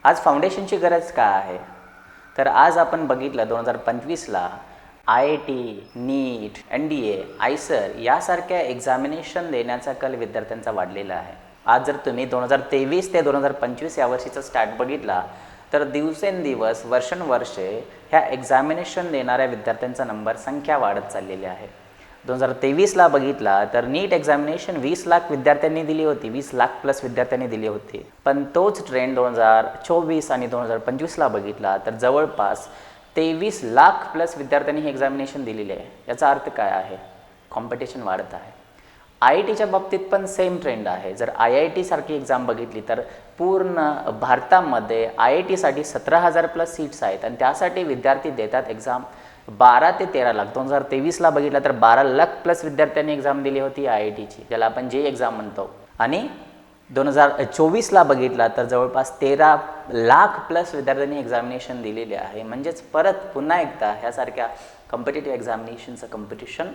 आज फाउंडेशनची गरज काय आहे? तर आज आपण बघितलं 2025ला IIT, नीट, NDA, आयसर यासारख्या एक्झामिनेशन देण्याचा कल विद्यार्थ्यांचा वाढलेला आहे. आज जर तुम्ही 2023 ते 2025 या वर्षीचा स्टॅट बघितला तर दिवसेंदिवस वर्षानुवर्षे ह्या एक्झामिनेशन देणाऱ्या विद्यार्थ्यांचा नंबर संख्या वाढत चाललेली आहे. 2023ला बघितला तर नीट एक्झामिनेशन 20 लाख विद्यार्थ्यांनी दिली होती, 20 लाख प्लस विद्यार्थ्यांनी दिली होती. पण तोच ट्रेंड 2024 आणि 2025ला बघितला तर जवळपास 23 लाख प्लस विद्यार्थ्यांनी ही एक्झामिनेशन दिलेली आहे. याचा अर्थ काय आहे? कॉम्पिटिशन वाढत आहे. IITच्या बाबतीत पण सेम ट्रेंड आहे. जर IIT सारखी एक्झाम बघितली तर पूर्ण भारतामध्ये IITसाठी 17,000 प्लस सीट्स आहेत आणि त्यासाठी विद्यार्थी देतात एक्झाम 12 ते 13 लाख. 2023ला बघितलं तर 12 लाख प्लस विद्यार्थ्यांनी एक्झाम दिली होती IITची, ज्याला आपण जे एक्झाम म्हणतो. आणि 2024ला बघितला तर जवळपास 13 लाख प्लस विद्यार्थ्यांनी एक्झामिनेशन दिलेले आहे. म्हणजेच परत पुन्हा एकदा ह्यासारख्या कॉम्पिटिटिव्ह एक्झामिनेशनचं कॉम्पिटिशन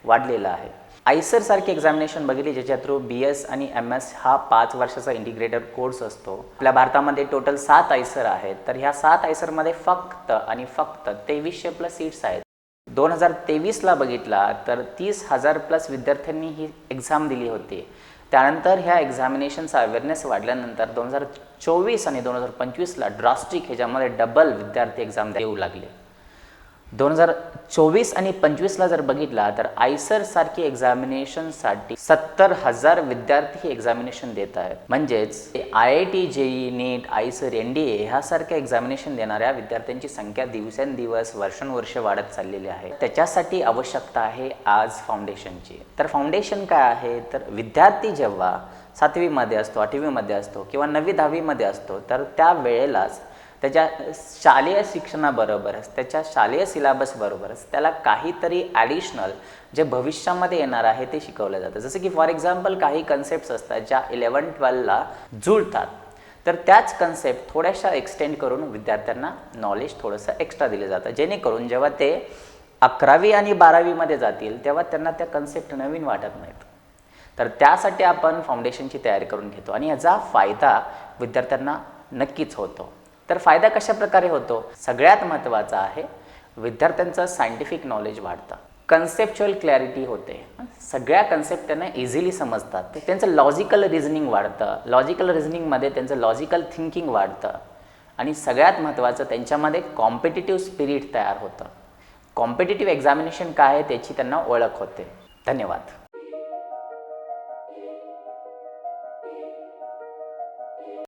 वाढलेलं आहे. आयसर सारखी एक्झामिनेशन बघितली ज्याच्या थ्रू BS आणि MS हा 5 वर्षाचा इंटिग्रेटेड कोर्स असतो. आपल्या भारतामध्ये टोटल 7 आयसर आहेत. तर ह्या 7 आयसरमध्ये फक्त 2300 प्लस सीट्स आहेत. 2023ला बघितला तर 30,000 प्लस विद्यार्थ्यांनी ही एक्झाम दिली होती. त्यानंतर ह्या एक्झामिनेशनचा अवेअरनेस वाढल्यानंतर 2024 आणि 2025ला ड्रास्टिक ह्याच्यामध्ये डबल विद्यार्थी एक्झाम देऊ लागले. 2024 आणि 25ला जर बघितला तर आयसर सारखी एक्झामिनेशनसाठी 70,000 विद्यार्थी हे एक्झामिनेशन देत आहेत. म्हणजेच IIT, JEE, नीट, आयसर, NDA ह्यासारख्या एक्झामिनेशन देणाऱ्या विद्यार्थ्यांची संख्या दिवसेंदिवस वर्षानुवर्षे वाढत चाललेली आहे. त्याच्यासाठी आवश्यकता आहे आज फाउंडेशनची. तर फाउंडेशन काय आहे? तर विद्यार्थी जेव्हा 7वीमध्ये असतो, 8वीमध्ये असतो किंवा 9वी 10वीमध्ये असतो तर त्या वेळेलाच त्याच्या शालेय शिक्षणाबरोबरच त्याच्या शालेय सिलेबसबरोबरच त्याला काहीतरी ॲडिशनल जे भविष्यामध्ये येणार आहे ते शिकवलं जातं. जसं की फॉर एक्झाम्पल काही कन्सेप्ट्स असतात ज्या 11-12ला जुळतात, तर त्याच कन्सेप्ट थोड्याशा एक्सटेंड करून विद्यार्थ्यांना नॉलेज थोडंसं एक्स्ट्रा दिलं जातं, जेणेकरून जेव्हा ते 11वी आणि 12वीमध्ये जातील तेव्हा त्यांना त्या कन्सेप्ट नवीन वाटत नाहीत. तर त्यासाठी आपण फाउंडेशनची तयारी करून घेतो आणि याचा फायदा विद्यार्थ्यांना नक्कीच होतो. तर फायदा कशा प्रकारे होतो? सगळ्यात महत्त्वाचा आहे विद्यार्थ्यांचं सायंटिफिक नॉलेज वाढतं, कन्सेप्च्युअल क्लॅरिटी होते, सगळ्या कन्सेप्ट त्यांना इझिली समजतात, त्यांचं लॉजिकल रिझनिंग वाढतं, लॉजिकल रिझनिंगमध्ये त्यांचं लॉजिकल थिंकिंग वाढतं आणि सगळ्यात महत्त्वाचं त्यांच्यामध्ये कॉम्पिटिटिव्ह स्पिरिट तयार होतं. कॉम्पिटिटिव्ह एक्झामिनेशन काय आहे त्याची त्यांना ओळख होते. धन्यवाद.